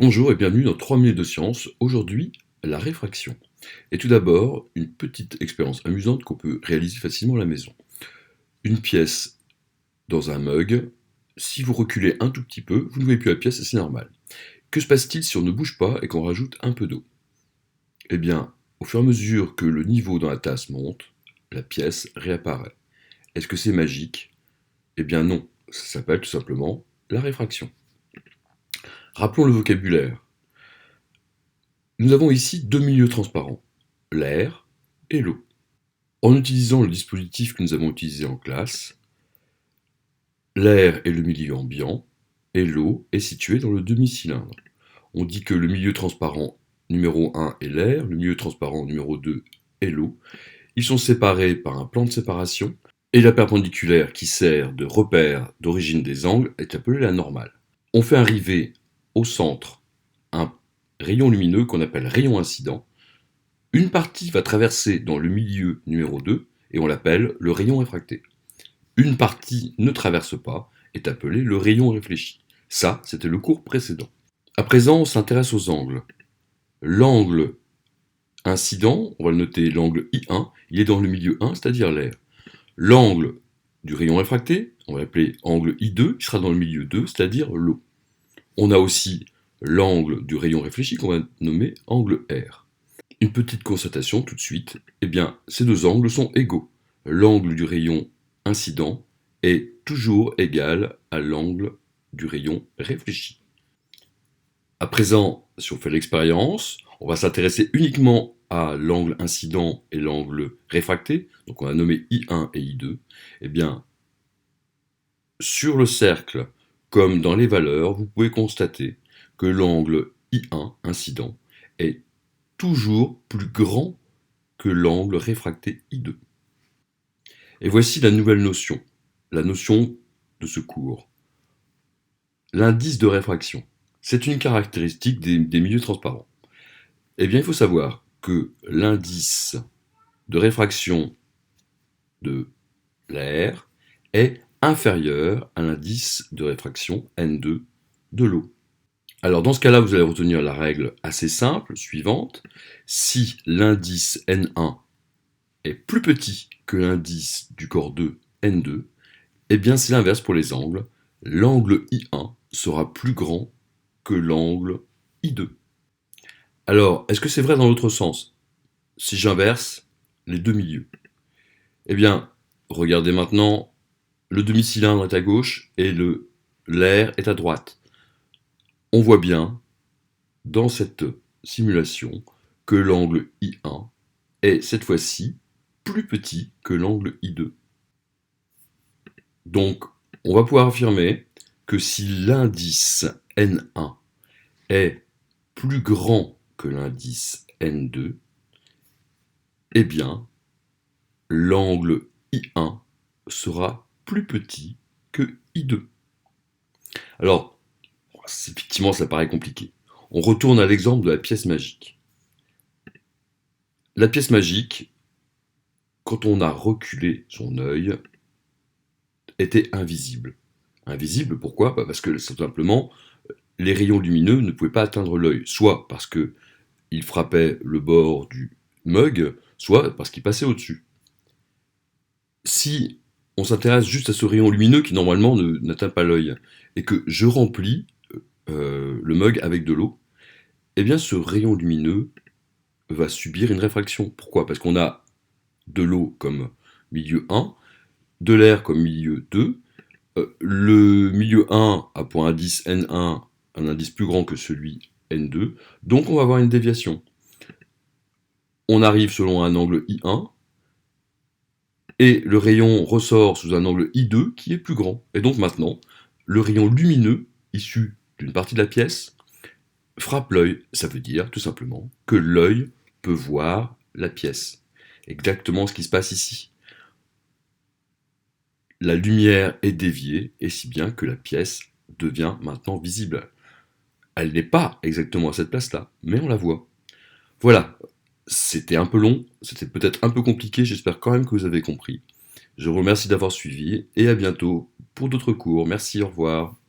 Bonjour et bienvenue dans 3 minutes de science. Aujourd'hui, la réfraction. Et tout d'abord, une petite expérience amusante qu'on peut réaliser facilement à la maison. Une pièce dans un mug, si vous reculez un tout petit peu, vous ne voyez plus la pièce et c'est normal. Que se passe-t-il si on ne bouge pas et qu'on rajoute un peu d'eau? Eh bien, au fur et à mesure que le niveau dans la tasse monte, la pièce réapparaît. Est-ce que c'est magique? Eh bien non, ça s'appelle tout simplement la réfraction. Rappelons le vocabulaire. Nous avons ici deux milieux transparents, l'air et l'eau. En utilisant le dispositif que nous avons utilisé en classe, l'air est le milieu ambiant et l'eau est située dans le demi-cylindre. On dit que le milieu transparent numéro 1 est l'air, le milieu transparent numéro 2 est l'eau. Ils sont séparés par un plan de séparation et la perpendiculaire qui sert de repère d'origine des angles est appelée la normale. On fait arriver au centre un rayon lumineux qu'on appelle rayon incident. Une partie va traverser dans le milieu numéro 2 et on l'appelle le rayon réfracté. Une partie ne traverse pas, est appelée le rayon réfléchi. Ça, c'était le cours précédent. À présent, on s'intéresse aux angles. L'angle incident, on va le noter l'angle I1, il est dans le milieu 1, c'est-à-dire l'air. L'angle du rayon réfracté, on va l'appeler angle I2, qui sera dans le milieu 2, c'est-à-dire l'eau. On a aussi l'angle du rayon réfléchi qu'on va nommer angle R. Une petite constatation tout de suite, eh bien, ces deux angles sont égaux. L'angle du rayon incident est toujours égal à l'angle du rayon réfléchi. À présent, si on fait l'expérience, on va s'intéresser uniquement à l'angle incident et l'angle réfracté, donc on a nommé I1 et I2. Eh bien, sur le cercle, comme dans les valeurs, vous pouvez constater que l'angle I1, incident, est toujours plus grand que l'angle réfracté I2. Et voici la nouvelle notion, la notion de ce cours. L'indice de réfraction, c'est une caractéristique des milieux transparents. Eh bien, il faut savoir que l'indice de réfraction de l'air est inférieur à l'indice de réfraction N2 de l'eau. Alors dans ce cas-là, vous allez retenir la règle assez simple suivante. Si l'indice N1 est plus petit que l'indice du corps 2 N2, eh bien c'est l'inverse pour les angles. L'angle I1 sera plus grand que l'angle I2. Alors, est-ce que c'est vrai dans l'autre sens? Si j'inverse les deux milieux. Eh bien, regardez maintenant, le demi-cylindre est à gauche et l'air est à droite. On voit bien, dans cette simulation, que l'angle I1 est cette fois-ci plus petit que l'angle I2. Donc, on va pouvoir affirmer que si l'indice N1 est plus grand que l'indice N2, eh bien, l'angle I1 sera plus petit que I2. Alors, effectivement, ça paraît compliqué. On retourne à l'exemple de la pièce magique. La pièce magique, quand on a reculé son œil, était invisible. Invisible, pourquoi? Parce que, tout simplement, les rayons lumineux ne pouvaient pas atteindre l'œil, soit parce qu'ils frappaient le bord du mug, soit parce qu'ils passaient au-dessus. Si on s'intéresse juste à ce rayon lumineux qui normalement n'atteint pas l'œil, et que je remplis le mug avec de l'eau, eh bien ce rayon lumineux va subir une réfraction. Pourquoi? Parce qu'on a de l'eau comme milieu 1, de l'air comme milieu 2, le milieu 1 a pour indice N1 un indice plus grand que celui N2, donc on va avoir une déviation. On arrive selon un angle I1, et le rayon ressort sous un angle I2 qui est plus grand. Et donc maintenant, le rayon lumineux, issu d'une partie de la pièce, frappe l'œil. Ça veut dire tout simplement que l'œil peut voir la pièce. Exactement ce qui se passe ici. La lumière est déviée, et si bien que la pièce devient maintenant visible. Elle n'est pas exactement à cette place-là, mais on la voit. Voilà, c'était un peu long, c'était peut-être un peu compliqué, j'espère quand même que vous avez compris. Je vous remercie d'avoir suivi, et à bientôt pour d'autres cours. Merci, au revoir.